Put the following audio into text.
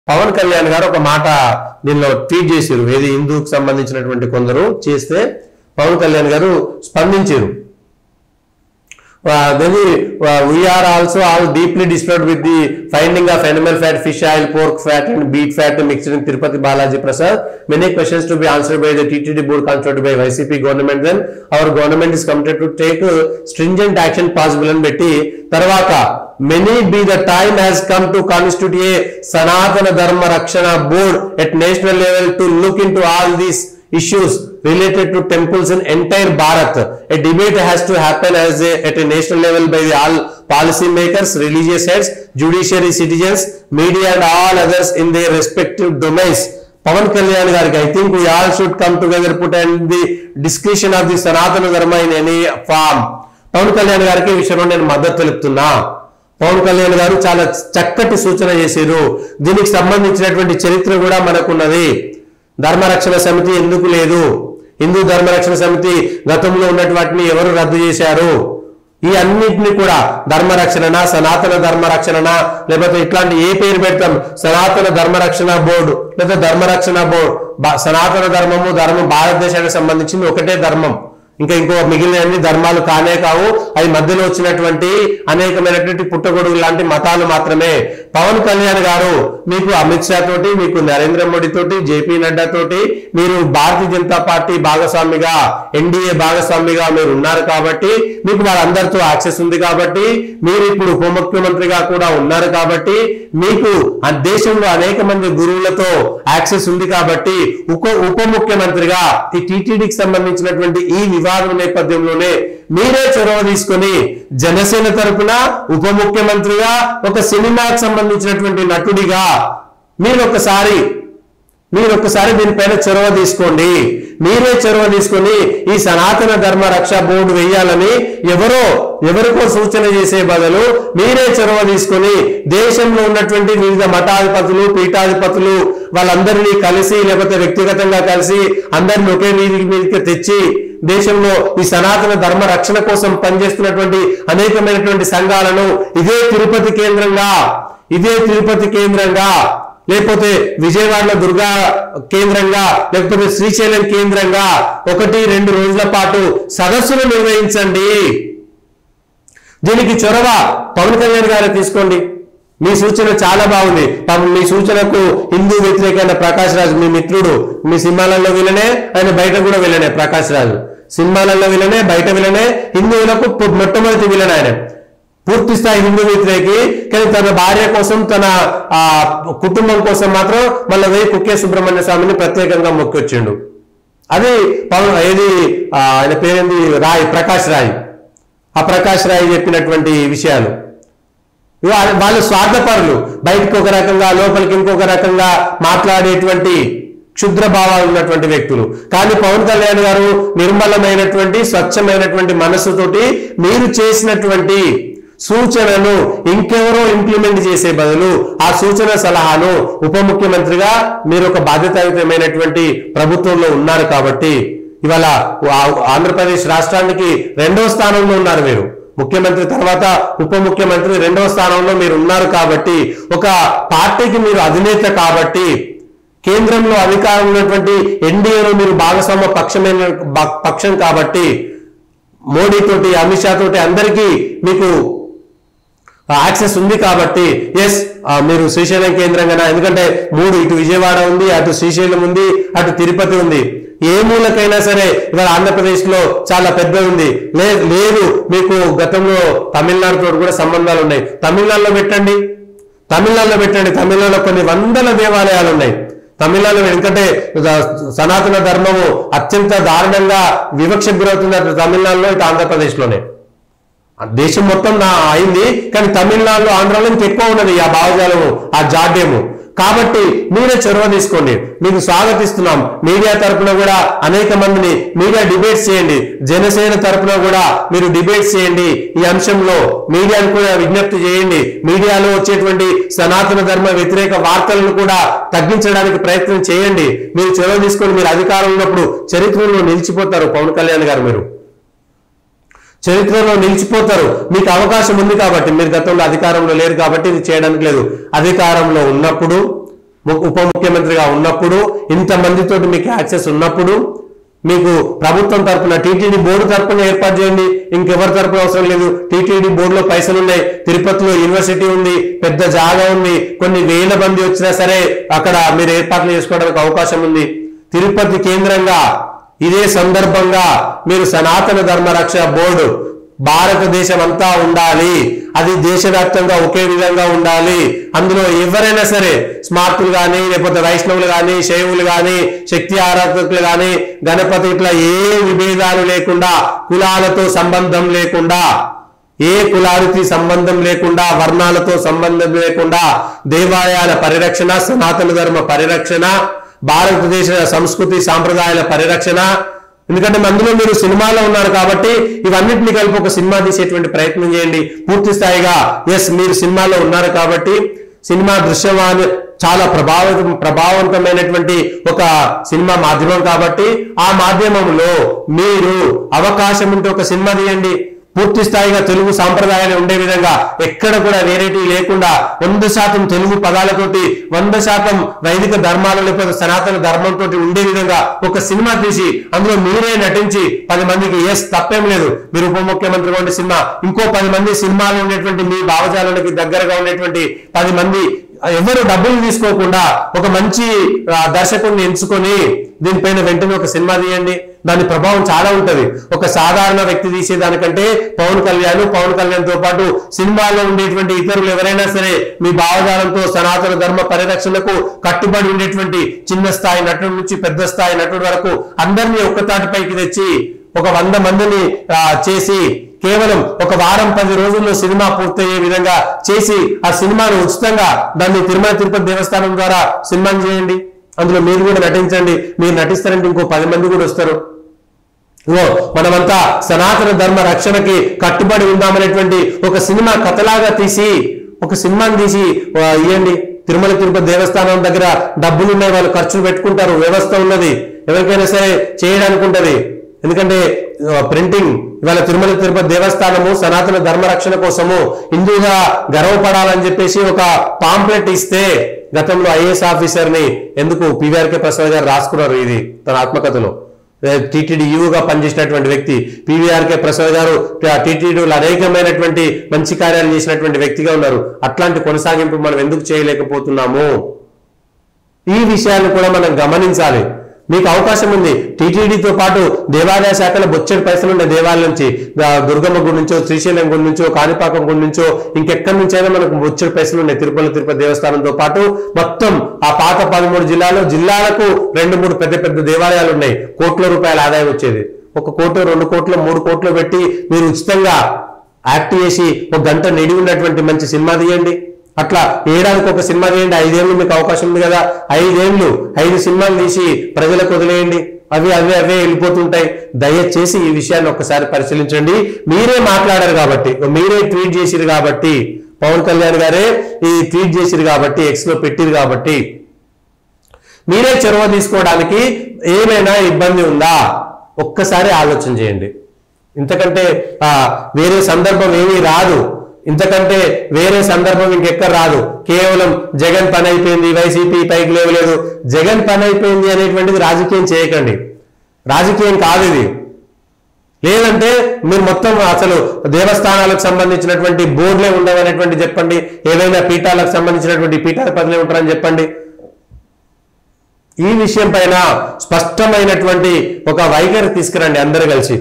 పవన్ కళ్యాణ్ గారు ఒక మాట దీనిలో ట్వీట్ చేశారు. ఏది హిందూకు సంబంధించినటువంటి కొందరు చేస్తే పవన్ కళ్యాణ్ గారు స్పందించారు. We are also all deeply disturbed with the finding of animal fat, fish oil, pork fat and beef fat mixed in Tirupati Balaji Prasad. Many questions to be answered by the TTD board controlled by YCP government. Then our government is committed to take stringent action possible and betti tarvata many be the time has come to constitute a Sanatana Dharma Rakshana board at national level to look into all these issues related to temples in entire Bharat. A debate has to happen at a national level by the all policy makers, religious heads, judiciary, citizens, media and all others in their respective domains. Pavan Kalyan Gargi, I think we all should come together, put in the discussion of the Sanatana Dharma in any form. Pavan Kalyan Gargi విషయంలో నేను మద్దతు తెలుపుతున్నా. పవన్ కళ్యాణ్ గారు చాలా చక్కటి సూచన చేశారు. దీనికి సంబంధించినటువంటి చరిత్ర కూడా మనకున్నది. ధర్మరక్షణ సమితి ఎందుకు లేదు? హిందూ ధర్మరక్షణ సమితి గతంలో ఉన్నటువంటి వాటిని ఎవరు రద్దు చేశారు? ఈ అన్నింటినీ కూడా ధర్మరక్షణ, సనాతన ధర్మరక్షణ, లేకపోతే ఇట్లాంటి ఏ పేరు పెడతాం, సనాతన ధర్మరక్షణ బోర్డు లేదా ధర్మరక్షణ బోర్డు. సనాతన ధర్మం భారతదేశానికి సంబంధించింది ఒకటే ధర్మం. ఇంకో మిగిలిన అన్ని ధర్మాలు కానే కావు. అది మధ్యలో వచ్చినటువంటి అనేకమైనటువంటి పుట్టగొడుగు లాంటి మతాలు మాత్రమే. పవన్ కళ్యాణ్ గారు మీకు అమిత్ షా తోటి, మీకు నరేంద్ర మోడీ తోటి, జేపీ నడ్డా తోటి మీరు భారతీయ జనతా పార్టీ భాగస్వామిగా, ఎన్డీఏ భాగస్వామిగా మీరు ఉన్నారు కాబట్టి, మీకు వాళ్ళందరితో యాక్సెస్ ఉంది కాబట్టి, మీరు ఇప్పుడు ఉప ముఖ్యమంత్రిగా కూడా ఉన్నారు కాబట్టి, మీకు ఆ దేశంలో అనేక మంది గురువులతో యాక్సెస్ ఉంది కాబట్టి, ఉప ముఖ్యమంత్రిగా ఈ టీటీడీకి సంబంధించినటువంటి ఈ వివాదం నేపథ్యంలోనే మీరే చొరవ తీసుకొని జనసేన తరపున ఉప ముఖ్యమంత్రిగా, ఒక సినిమాకి సంబంధించినటువంటి నటుడిగా మీరు ఒక్కసారి దీనిపైన చొరవ తీసుకోండి. మీరే చొరవ తీసుకొని ఈ సనాతన ధర్మ రక్ష బోర్డు వేయాలని ఎవరికో సూచన చేసే బదులు మీరే చొరవ తీసుకొని దేశంలో ఉన్నటువంటి వివిధ మఠాధిపతులు, పీఠాధిపతులు వాళ్ళందరినీ కలిసి, లేకపోతే వ్యక్తిగతంగా కలిసి అందరిని ఒకే వీధి మీదకి తెచ్చి దేశంలో ఈ సనాతన ధర్మ రక్షణ కోసం పనిచేస్తున్నటువంటి అనేకమైనటువంటి సంఘాలను ఇదే తిరుపతి కేంద్రంగా, లేకపోతే విజయవాడలో దుర్గా కేంద్రంగా, లేకపోతే శ్రీశైలం కేంద్రంగా 1-2 రోజుల పాటు సదస్సులు నిర్వహించండి. దీనికి చొరవ పవన్ కళ్యాణ్ గారు తీసుకోండి. మీ సూచన చాలా బాగుంది. మీ సూచనకు హిందూ వ్యతిరేకమైన ప్రకాష్ రాజు మీ మిత్రుడు, మీ సినిమాలలో విలనే, ఆయన బయట కూడా విలనే. ప్రకాష్ రాజు సినిమాలలో విలనే, బయట విలనే, హిందువులకు మొట్టమొదటి విలన్ ఆయన. పూర్తి స్థాయి హిందూ వ్యతిరేకి. కానీ తన భార్య కోసం, తన కుటుంబం కోసం మాత్రం మళ్ళీ కుక్కే సుబ్రహ్మణ్య స్వామిని ప్రత్యేకంగా మొక్కొచ్చిండు. అది ఆయన పేరేంది, ప్రకాష్ రాయ్. ఆ ప్రకాష్ రాయ్ చెప్పినటువంటి విషయాలు వాళ్ళు స్వార్థపరులు. బయటకు ఒక రకంగా, లోపలికి ఇంకొక రకంగా మాట్లాడేటువంటి క్షుద్ర భావాలు ఉన్నటువంటి వ్యక్తులు. కానీ పవన్ కళ్యాణ్ గారు నిర్మలమైనటువంటి, స్వచ్ఛమైనటువంటి మనస్సుతోటి మీరు చేసినటువంటి సూచనను ఇంకెవరో ఇంప్లిమెంట్ చేసే బదులు ఆ సూచన సలహాను ఉప ముఖ్యమంత్రిగా మీరు ఒక బాధ్యతాయుతమైనటువంటి ప్రభుత్వంలో ఉన్నారు కాబట్టి, ఇవాళ ఆంధ్రప్రదేశ్ రాష్ట్రానికి 2వ స్థానంలో ఉన్నారు మీరు. ముఖ్యమంత్రి తర్వాత ఉప ముఖ్యమంత్రి 2వ స్థానంలో మీరు ఉన్నారు కాబట్టి, ఒక పార్టీకి మీరు అధినేత కాబట్టి, కేంద్రంలో అధికారం ఉన్నటువంటి ఎన్డీఏలో మీరు భాగస్వామ్య పక్షం కాబట్టి, మోడీ తోటి, అమిత్ షా తోటి అందరికీ మీకు యాక్సెస్ ఉంది కాబట్టి, మీరు శ్రీశైలం కేంద్రంగా, ఎందుకంటే 3 ఇటు విజయవాడ ఉంది, అటు శ్రీశైలం ఉంది, అటు తిరుపతి ఉంది. ఏ మూలకైనా సరే ఇవాళ ఆంధ్రప్రదేశ్ లో చాలా పెద్ద ఉంది. లేదు మీకు గతంలో తమిళనాడుతో కూడా సంబంధాలు ఉన్నాయి. తమిళనాడులో పెట్టండి. తమిళనాడులో కొన్ని వందల దేవాలయాలు ఉన్నాయి. తమిళనాడులో ఎందుకంటే సనాతన ధర్మము అత్యంత దారుణంగా వివక్షకు గురవుతుంది అటు తమిళనాడులో, ఇటు ఆంధ్రప్రదేశ్లోనే. దేశం మొత్తం అయింది, కానీ తమిళనాడులో, ఆంధ్రాలో ఎక్కువ ఉన్నది ఆ భావజాలము, ఆ జాడ్యము. కాబట్టి మీరే చొరవ తీసుకోండి. మీకు స్వాగతిస్తున్నాం. మీడియా తరపున కూడా అనేక మందిని మీడియా డిబేట్స్ చేయండి. జనసేన తరపున కూడా మీరు డిబేట్స్ చేయండి. ఈ అంశంలో మీడియాను కూడా విజ్ఞప్తి చేయండి. మీడియాలో వచ్చేటువంటి సనాతన ధర్మ వ్యతిరేక వార్తలను కూడా తగ్గించడానికి ప్రయత్నం చేయండి. మీరు చొరవ తీసుకొని మీరు అధికారంలో ఉన్నప్పుడు చరిత్రలో నిలిచిపోతారు. పవన్ కళ్యాణ్ గారు మీరు చరిత్రలో నిలిచిపోతారు. మీకు అవకాశం ఉంది కాబట్టి, మీరు గతంలో అధికారంలో లేరు కాబట్టి ఇది చేయడానికి లేదు. అధికారంలో ఉన్నప్పుడు ఉప ముఖ్యమంత్రిగా ఉన్నప్పుడు, ఇంతమందితో మీకు యాక్సెస్ ఉన్నప్పుడు, మీకు ప్రభుత్వం తరపున టీటీడీ బోర్డు తరపున ఏర్పాటు చేయండి, ఇంకెవరి తరపున అవసరం లేదు. టీటీడీ బోర్డులో పైసలు ఉన్నాయి, తిరుపతిలో యూనివర్సిటీ ఉంది, పెద్ద జాగా ఉంది, కొన్ని వేల మంది వచ్చినా సరే అక్కడ మీరు ఏర్పాట్లు చేసుకోవడానికి అవకాశం ఉంది. తిరుపతి కేంద్రంగా ఇదే సందర్భంగా మీరు సనాతన ధర్మ రక్ష బోర్డు భారతదేశం అంతా ఉండాలి, అది దేశవ్యాప్తంగా ఒకే విధంగా ఉండాలి. అందులో ఎవరైనా సరే స్మార్తులు కానీ, లేకపోతే వైష్ణవులు కానీ, శైవులు కానీ, శక్తి ఆరాధకులు కానీ, గణపతి, ఇట్లా ఏ విభేదాలు లేకుండా, కులాలతో సంబంధం లేకుండా, ఏ కులానికి సంబంధం లేకుండా, వర్ణాలతో సంబంధం లేకుండా దేవాలయాల పరిరక్షణ, సనాతన ధర్మ పరిరక్షణ, భారతదేశ సంస్కృతి సాంప్రదాయాల పరిరక్షణ. ఎందుకంటే అందులో మీరు సినిమాలో ఉన్నారు కాబట్టి ఇవన్నిటిని కలిపి ఒక సినిమా తీసేటువంటి ప్రయత్నం చేయండి పూర్తి స్థాయిగా. ఎస్, మీరు సినిమాలో ఉన్నారు కాబట్టి సినిమా దృశ్యమాన చాలా ప్రభావవంతమైనటువంటి ఒక సినిమా మాధ్యమం కాబట్టి ఆ మాధ్యమంలో మీరు అవకాశం ఉంటే ఒక సినిమా తీయండి. పూర్తి స్థాయిగా తెలుగు సాంప్రదాయాలు ఉండే విధంగా, ఎక్కడ కూడా వేరేటీ లేకుండా 100% తెలుగు పదాలతోటి, 100% వైదిక ధర్మాలు లేకపోతే సనాతన ధర్మంతో ఉండే విధంగా ఒక సినిమా తీసి అందులో మీరే నటించి 10 మందికి, ఎస్ తప్పేం లేదు, మీరు ఉప ముఖ్యమంత్రిగా ఉండే సినిమా, ఇంకో 10 మంది సినిమాలో ఉండేటువంటి మీ భావజాలానికి దగ్గరగా ఉండేటువంటి 10 మంది, ఎవరు డబ్బులు తీసుకోకుండా ఒక మంచి దర్శకుడిని ఎంచుకొని దీనిపైన వెంటనే ఒక సినిమా తీయండి. దాని ప్రభావం చాలా ఉంటది. ఒక సాధారణ వ్యక్తి తీసేదానికంటే పవన్ కళ్యాణ్ తో పాటు సినిమాలో ఉండేటువంటి ఇతరులు ఎవరైనా సరే మీ భావజాలంతో సనాతన ధర్మ పరిరక్షణకు కట్టుబడి ఉండేటువంటి చిన్న స్థాయి నటుడి నుంచి పెద్ద స్థాయి నటుడి వరకు అందరినీ ఒక్కతాటిపైకి తెచ్చి ఒక 100 మందిని చేసి కేవలం ఒక వారం 10 రోజుల్లో సినిమా పూర్తయ్యే విధంగా చేసి ఆ సినిమాను ఉచితంగా దాన్ని తిరుమల తిరుపతి దేవస్థానం ద్వారా సినిమాని చేయండి. అందులో మీరు కూడా నటించండి. మీరు నటిస్తారంటే ఇంకో 10 మంది కూడా వస్తారు. మనమంతా సనాతన ధర్మ రక్షణకి కట్టుబడి ఉందామనేటువంటి ఒక సినిమా కథలాగా తీసి ఒక సినిమాని తీసి ఇవ్వండి. తిరుమల తిరుపతి దేవస్థానం దగ్గర డబ్బులు ఉన్నాయి, వాళ్ళు ఖర్చులు పెట్టుకుంటారు, వ్యవస్థ ఉన్నది, ఎవరికైనా సరే చేయడానికి ఉంటది. ఎందుకంటే ప్రింటింగ్ ఇవాళ తిరుమల తిరుపతి దేవస్థానము సనాతన ధర్మ రక్షణ కోసము హిందూగా గర్వపడాలని చెప్పేసి ఒక పాంప్లెట్ ఇస్తే గతంలో ఐఏఎస్ ఆఫీసర్ని ఎందుకు పివిఆర్కే ప్రసాద్ గారు రాసుకున్నారు ఇది తన ఆత్మకథలో. టీటీడీ యూగా పనిచేసినటువంటి వ్యక్తి పివిఆర్కే ప్రసాద్ గారు టీటీడీలో అనేకమైనటువంటి మంచి కార్యాలు చేసినటువంటి వ్యక్తిగా ఉన్నారు. అట్లాంటి కొనసాగింపు మనం ఎందుకు చేయలేకపోతున్నాము? ఈ విషయాన్ని కూడా మనం గమనించాలి. మీకు అవకాశం ఉంది. టీటీడీతో పాటు దేవాదాయ శాఖలో బొచ్చెడు పైసలు ఉండే దేవాలయం నుంచి, దుర్గమ్మ గుడి నుంచో, శ్రీశైలం గుడి నుంచో, కాణిపాకం గుడి నుంచో, ఇంకెక్కడి నుంచి అయినా మనకు బొచ్చెడు పైసలు ఉన్నాయి. తిరుపతి దేవస్థానంతో పాటు మొత్తం ఆ పాత 13 జిల్లాలకు 2-3 పెద్ద దేవాలయాలు ఉన్నాయి. కోట్ల రూపాయల ఆదాయం వచ్చేది. 1 కోటి, 2 కోట్లు, 3 కోట్లు పెట్టి మీరు ఉచితంగా యాక్ట్ చేసి 1 గంట నిడి ఉన్నటువంటి మంచి సినిమా తీయండి. అట్లా ఏడాదికి ఒక సినిమా తీయండి. 5 ఏళ్ళు మీకు అవకాశం ఉంది కదా, 5 ఏళ్ళు 5 సినిమాలు తీసి ప్రజలకు వదిలేయండి. అవే వెళ్ళిపోతుంటాయి. దయచేసి ఈ విషయాన్ని ఒక్కసారి పరిశీలించండి. మీరే మాట్లాడారు కాబట్టి, మీరే ట్వీట్ చేసిరు కాబట్టి, పవన్ కళ్యాణ్ గారే ఈ ట్వీట్ చేసిరు కాబట్టి, ఎక్స్ లో పెట్టిరు కాబట్టి, మీరే చొరవ తీసుకోవడానికి ఏమైనా ఇబ్బంది ఉందా ఒక్కసారి ఆలోచన చేయండి. ఇంతకంటే వేరే సందర్భం ఏమీ రాదు. ఇంతకంటే వేరే సందర్భం ఇంకెక్కడ రాదు. కేవలం జగన్ పని అయిపోయింది, వైసీపీ పైకి లేవలేదు, జగన్ పని అయిపోయింది అనేటువంటిది రాజకీయం చేయకండి. రాజకీయం కాదు ఇది. లేదంటే మీరు మొత్తం అసలు దేవస్థానాలకు సంబంధించినటువంటి బోర్డులే ఉండవనేటువంటి చెప్పండి. ఏవైనా పీఠాలకు సంబంధించినటువంటి పీఠాధిపతులే ఉంటారని చెప్పండి. ఈ విషయం పైన స్పష్టమైనటువంటి ఒక వైఖరి తీసుకురండి అందరూ కలిసి.